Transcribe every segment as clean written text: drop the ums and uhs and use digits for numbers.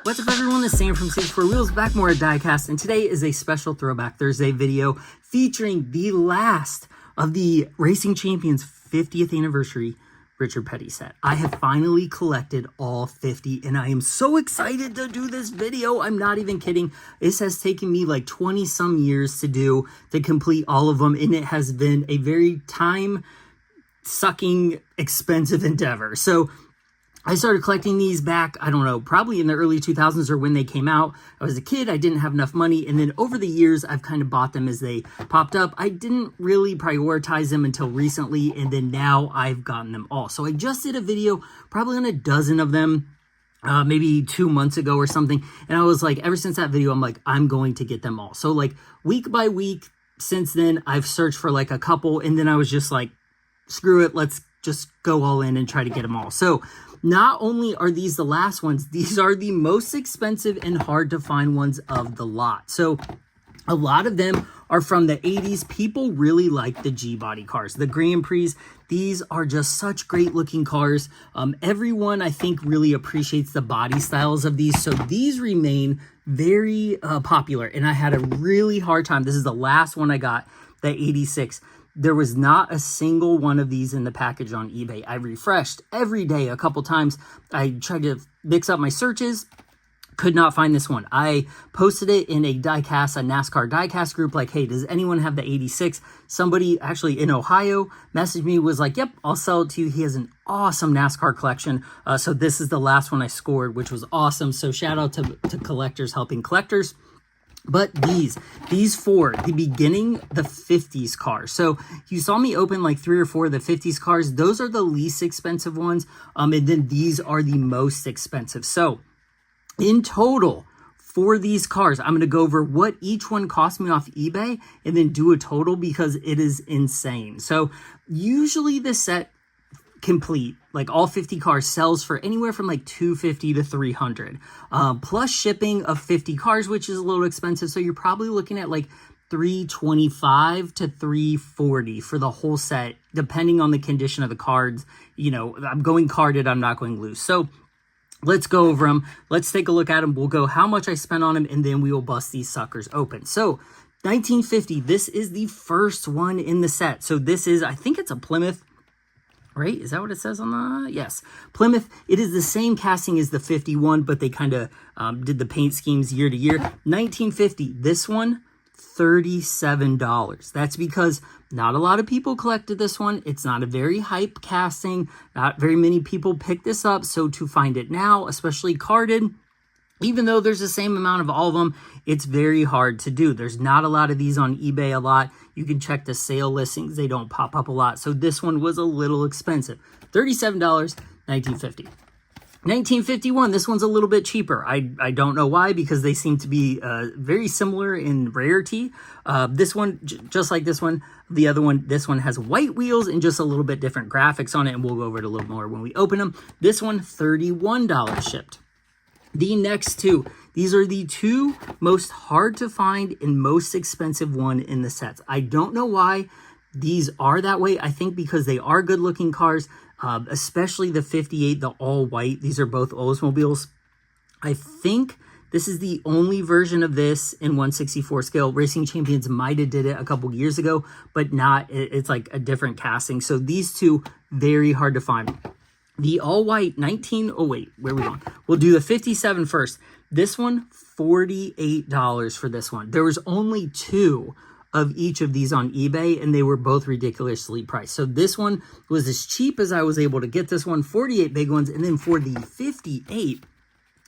What's up everyone, this is Sam from Stage 4 Wheels, back more at Diecast, and today is a special Throwback Thursday video featuring the last of the Racing Champions 50th anniversary Richard Petty set. I have finally collected all 50 and I am so excited to do this video. I'm not even kidding. This has taken me like 20 some years to complete all of them, and it has been a very time sucking expensive endeavor. So I started collecting these back, I don't know, probably in the early 2000s or when they came out. I was a kid, I didn't have enough money, and then over the years, I've kind of bought them as they popped up. I didn't really prioritize them until recently, and then now I've gotten them all. So I just did a video, probably on a dozen of them, maybe 2 months ago or something, and I was like, ever since that video, I'm like, I'm going to get them all. So like, week by week, since then, I've searched for like a couple, and then I was just like, screw it, let's just go all in and try to get them all. So not only are these the last ones, these are the most expensive and hard to find ones of the lot. So a lot of them are from the 80s. People really like the G-body cars, the Grand Prix. These are just such great looking cars. Everyone, I think, really appreciates the body styles of these. So these remain very popular, and I had a really hard time. This is the last one I got, the 86. There was not a single one of these in the package on eBay. I refreshed every day a couple times. I tried to mix up my searches, could not find this one. I posted it in a diecast, a NASCAR diecast group, like, hey, does anyone have the 86? Somebody actually in Ohio messaged me, was like, yep, I'll sell it to you. He has an awesome NASCAR collection. So this is the last one I scored, which was awesome. So shout out to collectors helping collectors. But these four, the beginning, the 50s cars. So you saw me open like 3 or 4 of the 50s cars. Those are the least expensive ones. And then these are the most expensive. So in total, for these cars, I'm going to go over what each one cost me off eBay and then do a total because it is insane. So usually the set complete, like all 50 cars, sells for anywhere from like $250 to $300, plus shipping of 50 cars, which is a little expensive. So you're probably looking at like $325 to $340 for the whole set, depending on the condition of the cards. You know, I'm going carded, I'm not going loose. So let's go over them. Let's take a look at them. We'll go how much I spent on them, and then we will bust these suckers open. So 1950, this is the first one in the set. So this is, I think it's a Plymouth, right? Is that what it says on the... Yes. Plymouth. It is the same casting as the 51, but they kind of did the paint schemes year to year. 1950. This one, $37. That's because not a lot of people collected this one. It's not a very hype casting. Not very many people picked this up. So to find it now, especially carded, even though there's the same amount of all of them, it's very hard to do. There's not a lot of these on eBay a lot. You can check the sale listings. They don't pop up a lot. So this one was a little expensive. $37, 1950. 1951, this one's a little bit cheaper. I don't know why, because they seem to be very similar in rarity. This one, just like this one, the other one, this one has white wheels and just a little bit different graphics on it, and we'll go over it a little more when we open them. This one, $31 shipped. The next two, these are the two most hard to find and most expensive one in the sets. I don't know why these are that way. I think because they are good looking cars, especially the 58, the all white. These are both Oldsmobiles. I think this is the only version of this in 1/64 scale. Racing Champions might have did it a couple years ago, but not. It's like a different casting. So these two, very hard to find. The all-white oh wait, where are we going? We'll do the 57 first. This one, $48 for this one. There was only 2 of each of these on eBay, and they were both ridiculously priced. So this one was as cheap as I was able to get this one, 48 big ones. And then for the 58,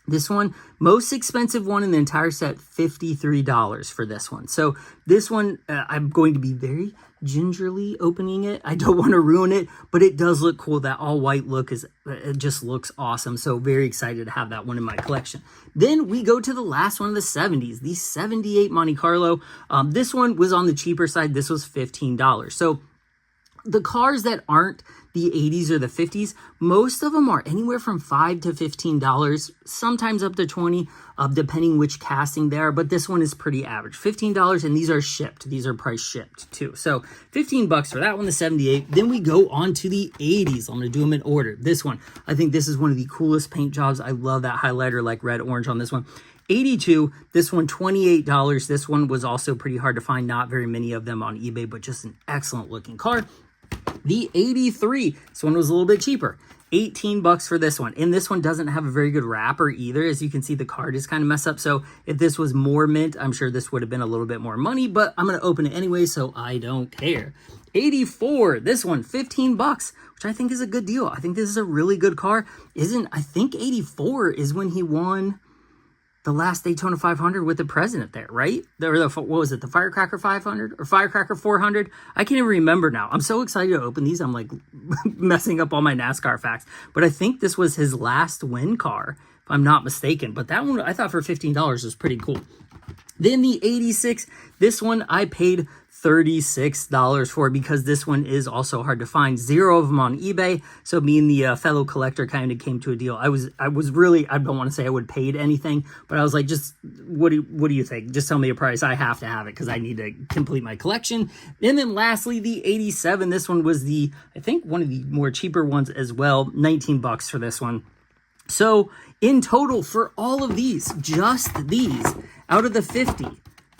this one, most expensive one in the entire set, $53 for this one. So this one, I'm going to be very gingerly opening it. I don't want to ruin it, but it does look cool. That all white look it just looks awesome. So very excited to have that one in my collection. Then we go to the last one of the 70s, the 78 Monte Carlo. This one was on the cheaper side. This was $15. So the cars that aren't the 80s or the 50s, most of them are anywhere from $5 to $15, sometimes up to $20, depending which casting they are. But this one is pretty average, $15, and these are shipped. These are price shipped too. So $15 for that one, the 78. Then we go on to the 80s. I'm gonna do them in order. This one, I think this is one of the coolest paint jobs. I love that highlighter, like red orange on this one. 82, this one $28. This one was also pretty hard to find, not very many of them on eBay, but just an excellent looking car. The 83, this one was a little bit cheaper, $18 for this one. And this one doesn't have a very good wrapper either. As you can see, the card is kind of messed up. So if this was more mint, I'm sure this would have been a little bit more money, but I'm going to open it anyway, so I don't care. 84, this one, $15, which I think is a good deal. I think this is a really good car. I think 84 is when he won the last Daytona 500 with the president there, right? What was it, the Firecracker 500 or Firecracker 400? I can't even remember now. I'm so excited to open these. I'm like messing up all my NASCAR facts. But I think this was his last win car, if I'm not mistaken. But that one, I thought for $15 was pretty cool. Then the 86, this one I paid $36 for because this one is also hard to find. 0 of them on eBay. So me and the fellow collector kind of came to a deal. I was really, I don't want to say I would paid anything, but I was like, just what do you think? Just tell me a price. I have to have it because I need to complete my collection. And then lastly, the 87. This one was I think one of the more cheaper ones as well. $19 for this one. So in total for all of these, just these, out of the 50,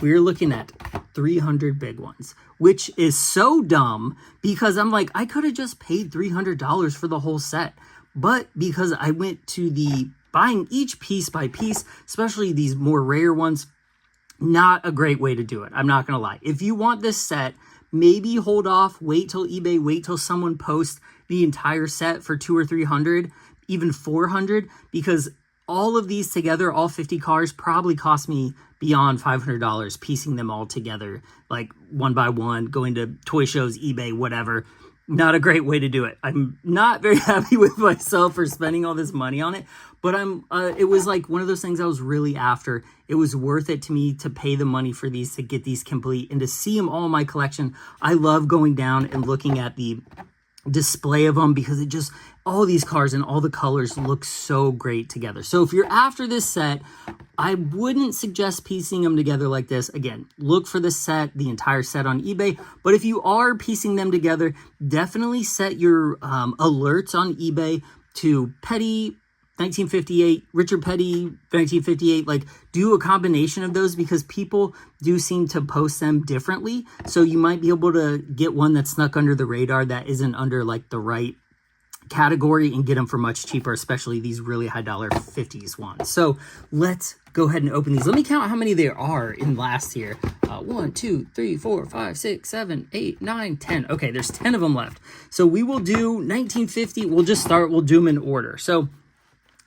we're looking at 300 big ones, which is so dumb because I'm like, I could have just paid $300 for the whole set. But because I went to the buying each piece by piece, especially these more rare ones, not a great way to do it. I'm not going to lie. If you want this set, maybe hold off, wait till eBay, wait till someone posts the entire set for 200 or 300, even 400, because all of these together, all 50 cars, probably cost me beyond $500 piecing them all together, like one by one, going to toy shows, eBay, whatever. Not a great way to do it. I'm not very happy with myself for spending all this money on it, but it was like one of those things I was really after. It was worth it to me to pay the money for these, to get these complete and to see them all in my collection. I love going down and looking at the display of them because it just, all these cars and all the colors look so great together. So if you're after this set, I wouldn't suggest piecing them together like this. Again, look for the set, the entire set on eBay. But if you are piecing them together, definitely set your alerts on eBay to Petty 1958, Richard Petty 1958. Like, do a combination of those because people do seem to post them differently. So you might be able to get one that's snuck under the radar that isn't under like the right category and get them for much cheaper, especially these really high dollar 50s ones. So let's go ahead and open these. Let me count how many there are in last here. 1, 2, 3, 4, 5, 6, 7, 8, 9, 10. Okay, there's 10 of them left. So we will do 1950. We'll do them in order. So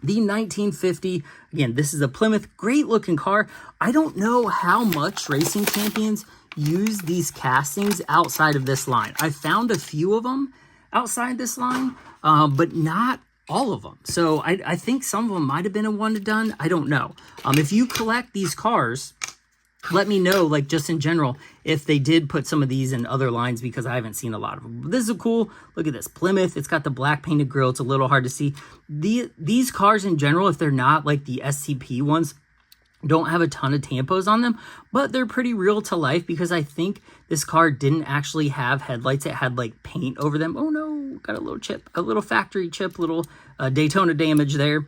the 1950, again, this is a Plymouth, great looking car. I don't know how much Racing Champions use these castings outside of this line. I found a few of them outside this line, but not all of them. So I think some of them might have been a one and done. I don't know. If you collect these cars, let me know, like just in general, if they did put some of these in other lines because I haven't seen a lot of them. But this is a cool, look at this, Plymouth. It's got the black painted grille. It's a little hard to see. These cars in general, if they're not like the SCP ones, don't have a ton of tampos on them, but they're pretty real to life because I think this car didn't actually have headlights. It had like paint over them. Oh no, got a little chip, a little factory chip, little Daytona damage there.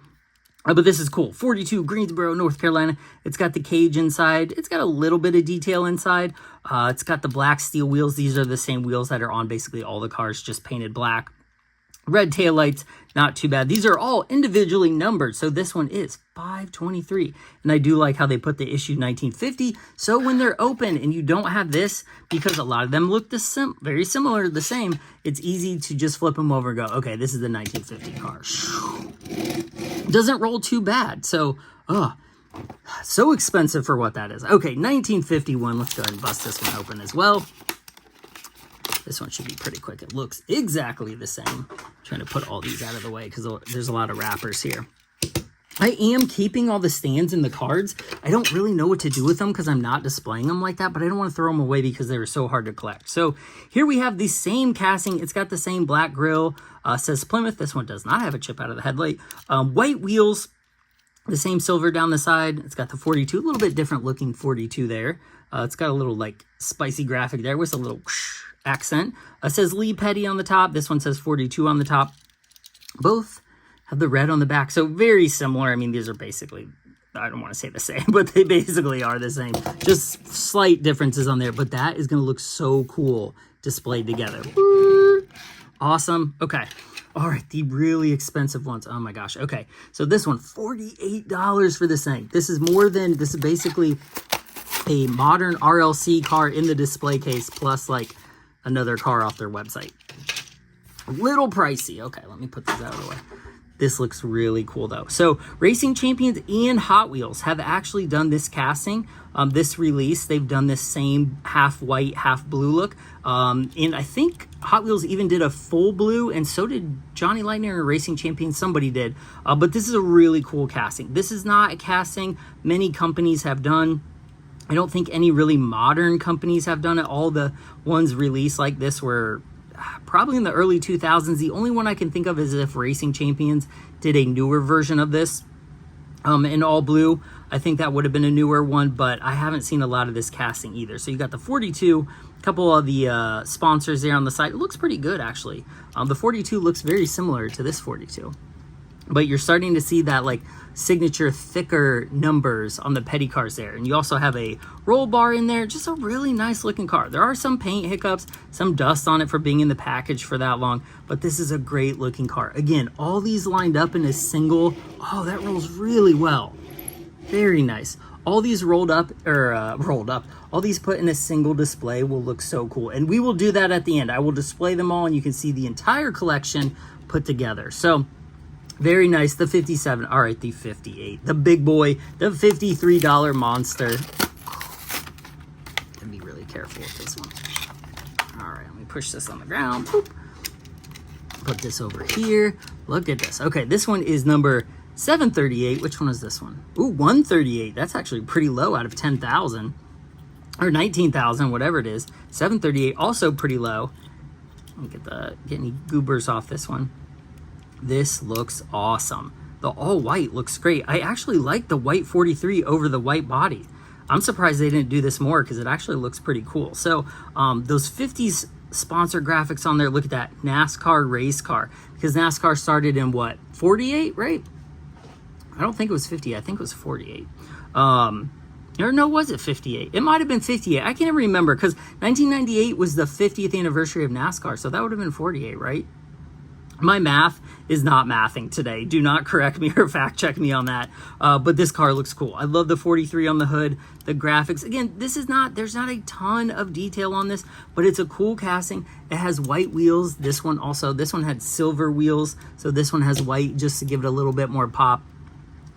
But this is cool. 42 Greensboro, North Carolina. It's got the cage inside. It's got a little bit of detail inside. It's got the black steel wheels. These are the same wheels that are on basically all the cars, just painted black. Red taillights, not too bad. These are all individually numbered. So this one is 523. And I do like how they put the issue 1950. So when they're open and you don't have this, because a lot of them look very similar, the same, it's easy to just flip them over and go, okay, this is the 1950 car. Doesn't roll too bad. So, so expensive for what that is. Okay, 1951. Let's go ahead and bust this one open as well. This one should be pretty quick. It looks exactly the same. I'm trying to put all these out of the way because there's a lot of wrappers here. I am keeping all the stands and the cards. I don't really know what to do with them because I'm not displaying them like that, but I don't want to throw them away because they were so hard to collect. So here we have the same casting. It's got the same black grille, says Plymouth. This one does not have a chip out of the headlight. White wheels, the same silver down the side. It's got the 42, a little bit different looking 42 there. It's got a little like spicy graphic there with a little accent. It says Lee Petty on the top. This one says 42 on the top. Both have the red on the back, so very similar. I mean, these are basically, I don't want to say the same, but they basically are the same. Just slight differences on there, but that is going to look so cool displayed together. Awesome. Okay. All right, the really expensive ones. Oh my gosh. Okay, so this one, $48 for this thing. This is more than, this is basically a modern RLC car in the display case, plus like another car off their website. A little pricey. Okay, let me put this out of the way. This looks really cool though. So Racing Champions and Hot Wheels have actually done this casting. This release, they've done this same half white, half blue look. And I think Hot Wheels even did a full blue, and so did Johnny Lightner and Racing Champions. Somebody did. But this is a really cool casting. This is not a casting many companies have done. I don't think any really modern companies have done it. All the ones released like this were probably in the early 2000s. The only one I can think of is if Racing Champions did a newer version of this in all blue. I think that would have been a newer one, but I haven't seen a lot of this casting either. So you got the 42, a couple of the sponsors there on the side. It looks pretty good, actually. The 42 looks very similar to this 42. But you're starting to see that like signature thicker numbers on the petty cars there. And you also have a roll bar in there. Just a really nice looking car. There are some paint hiccups, some dust on it for being in the package for that long. But this is a great looking car. Again, all these lined up in a single. Oh, that rolls really well. Very nice. All these rolled up, all these put in a single display will look so cool. And we will do that at the end. I will display them all and you can see the entire collection put together. So very nice. The 57. All right, the 58. The big boy, the $53 monster. Gotta be really careful with this one. All right, let me push this on the ground. Boop. Put this over here. Look at this. Okay, this one is number 738. Which one is this one? Ooh, 138. That's actually pretty low out of 10,000 or 19,000, whatever it is. 738, also pretty low. Let me get any goobers off this one. This looks awesome. The all white looks great. I actually like the white 43 over the white body. I'm surprised they didn't do this more because it actually looks pretty cool. So those 50s sponsor graphics on there, look at that, NASCAR race car. Because NASCAR started in what, 48, right? I don't think it was 50. I think it was 48. Or no, was it 58? It might have been 58. I can't even remember because 1998 was the 50th anniversary of NASCAR. So that would have been 48, right? My math is not mathing today. Do not correct me or fact check me on that. But this car looks cool. I love the 43 on the hood, the graphics. Again, there's not a ton of detail on this, but it's a cool casting. It has white wheels. This one had silver wheels. So this one has white just to give it a little bit more pop.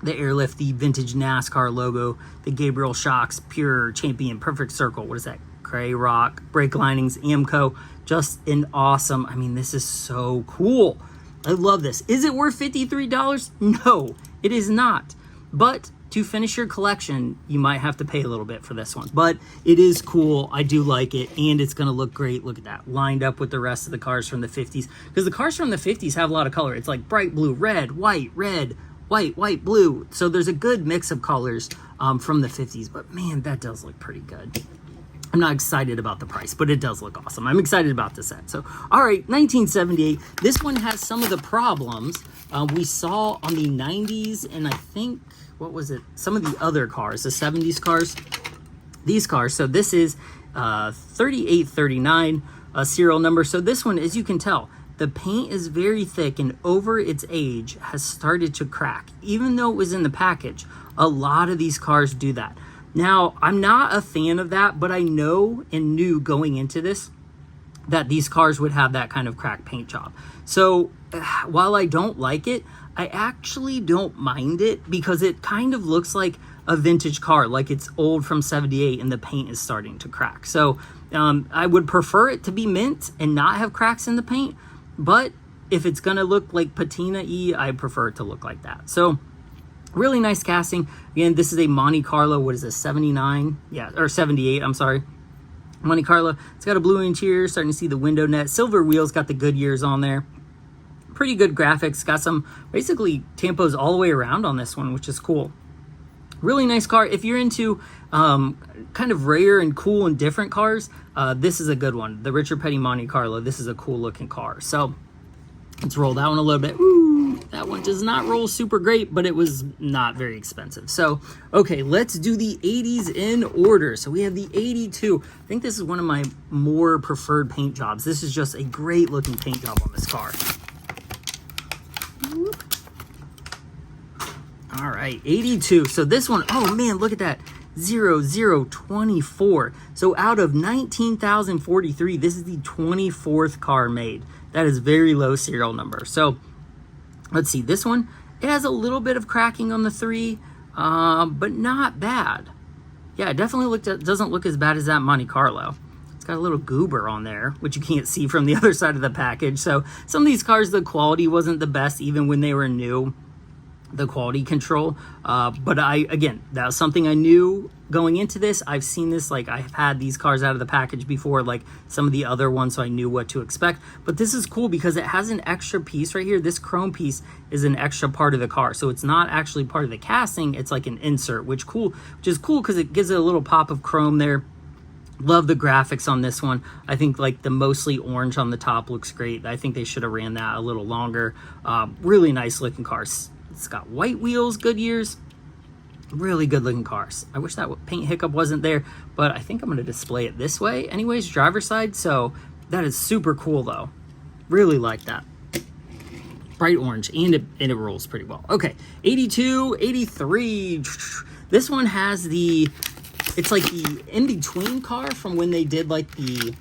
The airlift, the vintage NASCAR logo, the Gabriel Shocks, Pure Champion, Perfect Circle. What is that? Gray Rock, brake linings, AMCO. Just an awesome, I mean, this is so cool. I love this. Is it worth $53? No, it is not. But to finish your collection, you might have to pay a little bit for this one. But it is cool. I do like it, and it's going to look great. Look at that, lined up with the rest of the cars from the 50s. Because the cars from the 50s have a lot of color. It's like bright blue, red, white, white, blue. So there's a good mix of colors from the 50s. But man, that does look pretty good. I'm not excited about the price, but it does look awesome. I'm excited about the set. So, all right, 1978. This one has some of the problems we saw on the 90s, and I think, what was it? Some of the other cars, the 70s cars. These cars. So this is 3839 serial number. So this one, as you can tell, the paint is very thick and over its age has started to crack. Even though it was in the package, a lot of these cars do that. Now, I'm not a fan of that, but I know and knew going into this that these cars would have that kind of cracked paint job. So while I don't like it, I actually don't mind it because it kind of looks like a vintage car, like it's old from 78 and the paint is starting to crack. So I would prefer it to be mint and not have cracks in the paint, but if it's gonna look like patina-y, I prefer it to look like that. So Really nice casting. Again, this is a Monte Carlo. What is this, 79? Yeah, or 78, I'm sorry. Monte Carlo. It's got a blue interior, starting to see the window net. Silver wheels, got the Goodyears on there. Pretty good graphics. Got some basically tampos all the way around on this one, which is cool. Really nice car. If you're into kind of rare and cool and different cars, this is a good one. The Richard Petty Monte Carlo. This is a cool looking car. So let's roll that one a little bit. Ooh, that one does not roll super great, but it was not very expensive. So, okay, let's do the 80s in order. So we have the 82. I think this is one of my more preferred paint jobs. This is just a great looking paint job on this car. All right, 82. So this one, oh man, look at that. 0024. So out of 19,043, this is the 24th car made. That is very low serial number. So let's see, this one, it has a little bit of cracking on the 3, but not bad. Yeah, it definitely doesn't look as bad as that Monte Carlo. It's got a little goober on there, which you can't see from the other side of the package. So some of these cars, the quality wasn't the best, even when they were new. The quality control, but again, that was something I knew going into this. I've seen this, like I've had these cars out of the package before, like some of the other ones, so I knew what to expect. But this is cool because it has an extra piece right here. This chrome piece is an extra part of the car, so it's not actually part of the casting. It's like an insert, which is cool because it gives it a little pop of chrome there. Love the graphics on this one. I think like the mostly orange on the top looks great. I think they should have ran that a little longer. Really nice looking cars. It's got white wheels, Goodyears. Really good looking cars. I wish that paint hiccup wasn't there, but I think I'm going to display it this way anyways, driver's side. So that is super cool though. Really like that. Bright orange, and it rolls pretty well. Okay, 82, 83. This one has it's like the in-between car from when they did like I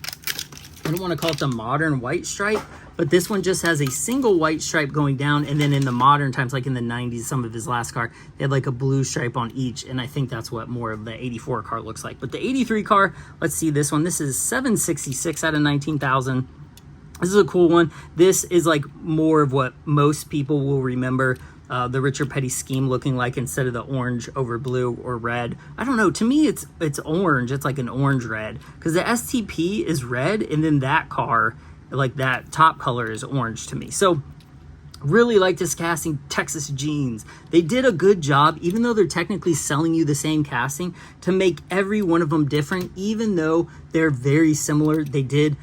don't want to call it the modern white stripe, but this one just has a single white stripe going down, and then in the modern times, like in the 90s, some of his last car, they had like a blue stripe on each, and I think that's what more of the 84 car looks like. But the 83 car, let's see this one. This is 766 out of 19,000. This is a cool one. This is like more of what most people will remember the Richard Petty scheme looking like, instead of the orange over blue or red. I don't know. To me, it's orange. It's like an orange red, because the STP is red, and then that car, like that top color, is orange to me. So really like this casting. Texas jeans, they did a good job, even though they're technically selling you the same casting, to make every one of them different. Even though they're very similar, they did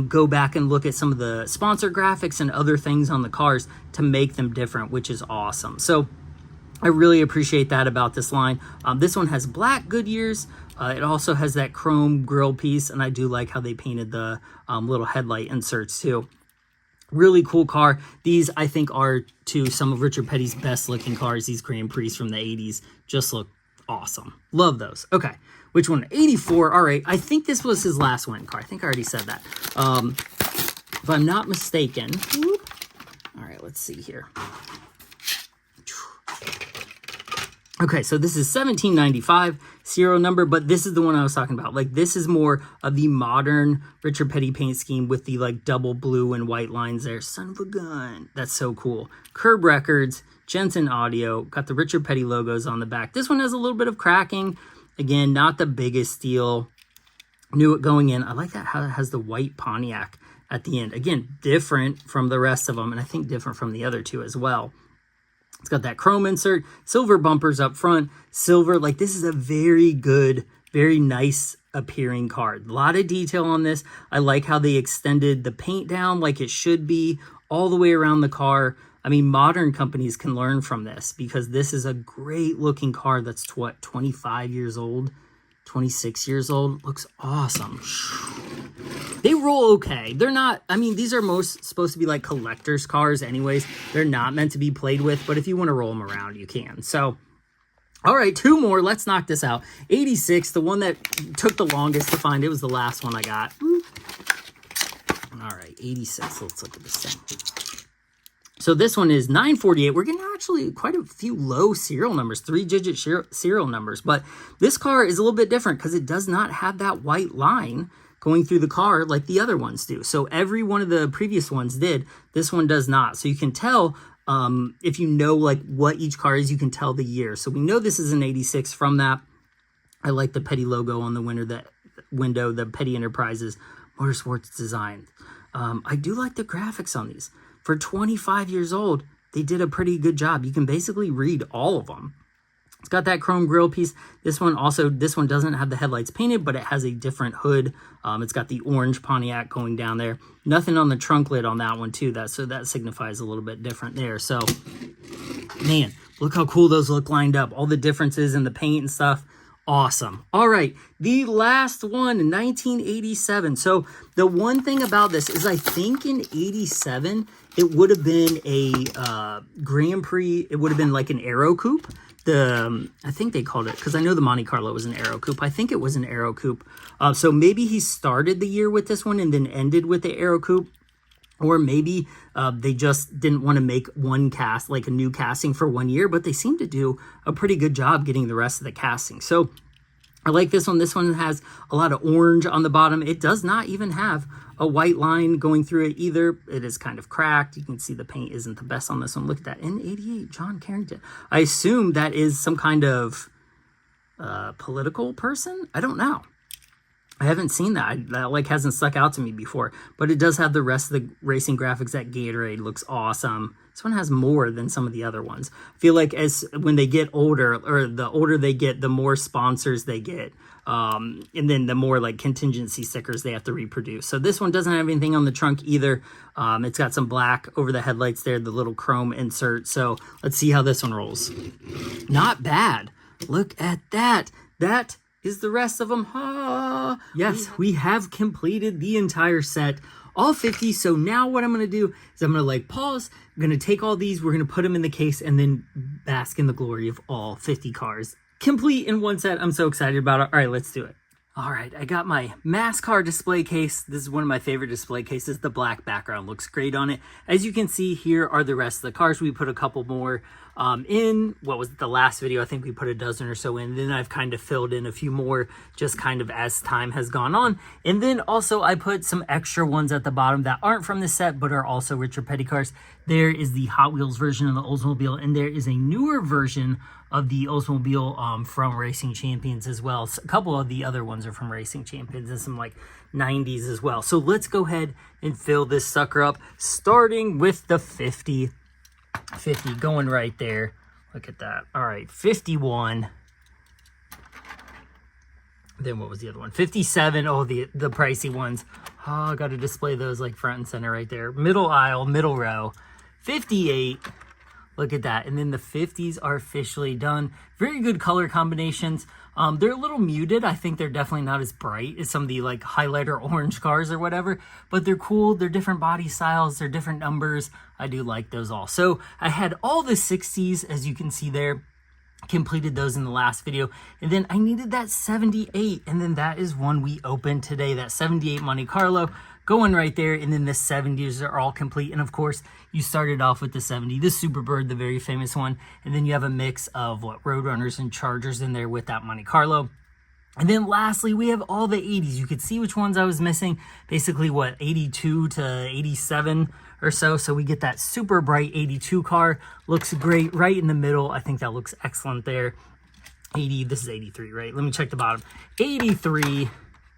go back and look at some of the sponsor graphics and other things on the cars to make them different, which is awesome. So I really appreciate that about this line. This one has black Goodyears. It also has that chrome grille piece, and I do like how they painted the little headlight inserts too. Really cool car. These, I think, are some of Richard Petty's best looking cars. These Grand Prix from the 80s just look awesome. Love those. Okay, which one? 84. All right, I think this was his last win car. I think I already said that. If I'm not mistaken. Whoop. All right, let's see here. Okay, so this is 1795 serial number, but this is the one I was talking about. Like, this is more of the modern Richard Petty paint scheme with the like double blue and white lines there. Son of a gun. That's so cool. Curb Records, Jensen Audio, got the Richard Petty logos on the back. This one has a little bit of cracking. Again, not the biggest deal. Knew it going in. I like that how it has the white Pontiac at the end. Again, different from the rest of them, and I think different from the other two as well. It's got that chrome insert, silver bumpers up front, silver. Like, this is a very good, very nice appearing car. A lot of detail on this. I like how they extended the paint down like it should be all the way around the car. I mean, modern companies can learn from this, because this is a great looking car that's 25 years old, 26 years old. Looks awesome. They roll okay. They're not, I mean, these are most supposed to be like collector's cars anyways. They're not meant to be played with, but if you want to roll them around, you can. So, all right, two more. Let's knock this out. 86, the one that took the longest to find. It was the last one I got. All right, 86. Let's look at this thing. So this one is 948. We're getting actually quite a few low serial numbers, 3-digit serial numbers. But this car is a little bit different because it does not have that white line going through the car like the other ones do. So every one of the previous ones did. This one does not. So you can tell if you know like what each car is, you can tell the year. So we know this is an 86 from that. I like the Petty logo on the window, the Petty Enterprises Motorsports design. I do like the graphics on these. For 25 years old, they did a pretty good job. You can basically read all of them. It's got that chrome grille piece. This one doesn't have the headlights painted, but it has a different hood. It's got the orange Pontiac going down there. Nothing on the trunk lid on that one too. So that signifies a little bit different there. So, man, look how cool those look lined up. All the differences in the paint and stuff. Awesome. All right, the last one, 1987. So the one thing about this is I think in 87, it would have been a Grand Prix. It would have been like an Aero Coupe. I think they called it, because I know the Monte Carlo was an Aero Coupe. I think it was an Aero Coupe. So maybe he started the year with this one and then ended with the Aero Coupe. Or maybe they just didn't want to make one cast, like a new casting for 1 year, but they seem to do a pretty good job getting the rest of the casting. So I like this one. This one has a lot of orange on the bottom. It does not even have a white line going through it either. It is kind of cracked. You can see the paint isn't the best on this one. Look at that. N88, John Carrington. I assume that is some kind of political person. I don't know. I haven't seen that. That like hasn't stuck out to me before, but it does have the rest of the racing graphics. That Gatorade looks awesome. This one has more than some of the other ones. I feel like when they get older, or the older they get, the more sponsors they get. And then the more like contingency stickers they have to reproduce. So this one doesn't have anything on the trunk either. It's got some black over the headlights there, the little chrome insert. So let's see how this one rolls. Not bad. Look at that. That is the rest of them. Yes, we have completed the entire set, all 50. So now what I'm going to do is I'm going to like pause. I'm going to take all these. We're going to put them in the case and then bask in the glory of all 50 cars complete in one set. I'm so excited about it. All right, let's do it. All right, I got my NASCAR display case. This is one of my favorite display cases. The black background looks great on it. As you can see, here are the rest of the cars. We put a couple more in. What was it, the last video? I think we put a dozen or so in. Then I've kind of filled in a few more just kind of as time has gone on. And then also I put some extra ones at the bottom that aren't from the set but are also Richard Petty cars. There is the Hot Wheels version of the Oldsmobile, and there is a newer version of the Oldsmobile from Racing Champions as well. So a couple of the other ones are from Racing Champions and some like 90s as well. So let's go ahead and fill this sucker up, starting with the 50 going right there. Look at that. All right, 51. Then what was the other one? 57. Oh, the pricey ones. Oh, I got to display those like front and center right there. Middle aisle, middle row. 58. Look at that. And then the 50s are officially done. Very good color combinations. They're a little muted. I think they're definitely not as bright as some of the like highlighter orange cars or whatever, but they're cool. They're different body styles. They're different numbers. I do like those all. So I had all the 60s, as you can see there. Completed those in the last video, and then I needed that 78, and then that is one we opened today, that 78 Monte Carlo going right there. And then the 70s are all complete, and of course you started off with the 70, the Superbird, the very famous one, and then you have a mix of what Roadrunners and Chargers in there with that Monte Carlo. And then lastly, we have all the 80s. You could see which ones I was missing. Basically, what, 82 to 87 or so. So we get that super bright 82 car. Looks great right in the middle. I think that looks excellent there. 80, this is 83, right? Let me check the bottom. 83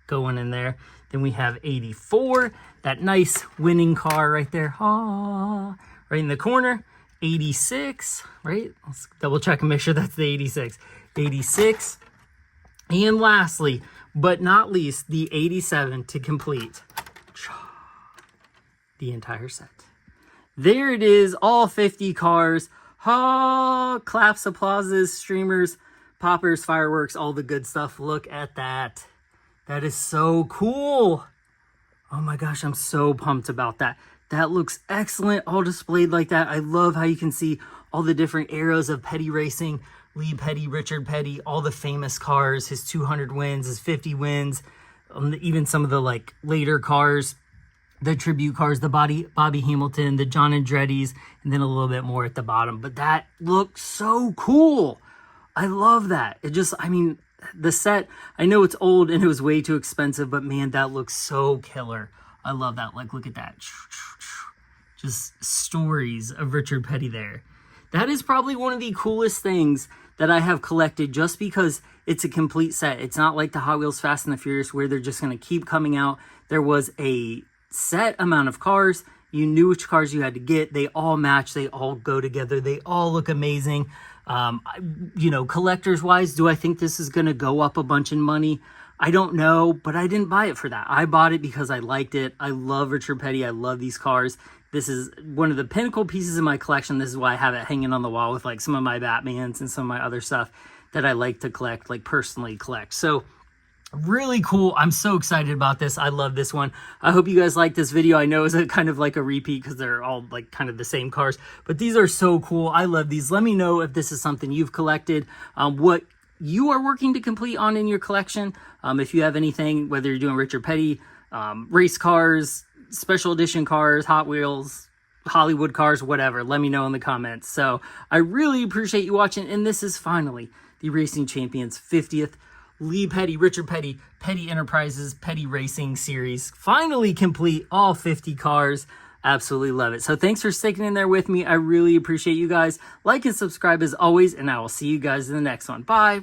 going in there. Then we have 84, that nice winning car right there. Ah, right in the corner. 86, right? Let's double check and make sure that's the 86. 86. And lastly, but not least, the 87 to complete the entire set. There it is, all 50 cars. Claps, applauses, streamers, poppers, fireworks, all the good stuff. Look at that. That is so cool. Oh my gosh, I'm so pumped about that. That looks excellent, all displayed like that. I love how you can see all the different eras of Petty Racing. Lee Petty, Richard Petty, all the famous cars, his 200 wins, his 50 wins, even some of the like later cars, the tribute cars, the Bobby Hamilton, the John Andretti's, and then a little bit more at the bottom. But that looks so cool. I love that. It just, I mean, the set, I know it's old and it was way too expensive, but man, that looks so killer. I love that. Like, look at that. just stories of Richard Petty there. That is probably one of the coolest things that I have collected, just because it's a complete set. It's not like the Hot Wheels Fast and the Furious where they're just going to keep coming out. There was a set amount of cars. You knew which cars you had to get. They all match. They all go together. They all look amazing. You know, collectors wise, do I think this is going to go up a bunch in money? I don't know, but I didn't buy it for that. I bought it because I liked it. I love Richard Petty. I love these cars. This is one of the pinnacle pieces in my collection. This is why I have it hanging on the wall with like some of my Batmans and some of my other stuff that I like to collect, like personally collect. So really cool. I'm so excited about this. I love this one. I hope you guys like this video. I know it's a kind of like a repeat because they're all like kind of the same cars, but these are so cool. I love these. Let me know if this is something you've collected, what you are working to complete on in your collection. If you have anything, whether you're doing Richard Petty, race cars, special edition cars, Hot Wheels, Hollywood cars, whatever, let me know in the comments. So I really appreciate you watching. And this is finally the Racing Champions 50th Lee Petty, Richard Petty, Petty Enterprises, Petty Racing series. Finally complete, all 50 cars. Absolutely love it. So thanks for sticking in there with me. I really appreciate you guys. Like and subscribe as always, and I will see you guys in the next one. Bye.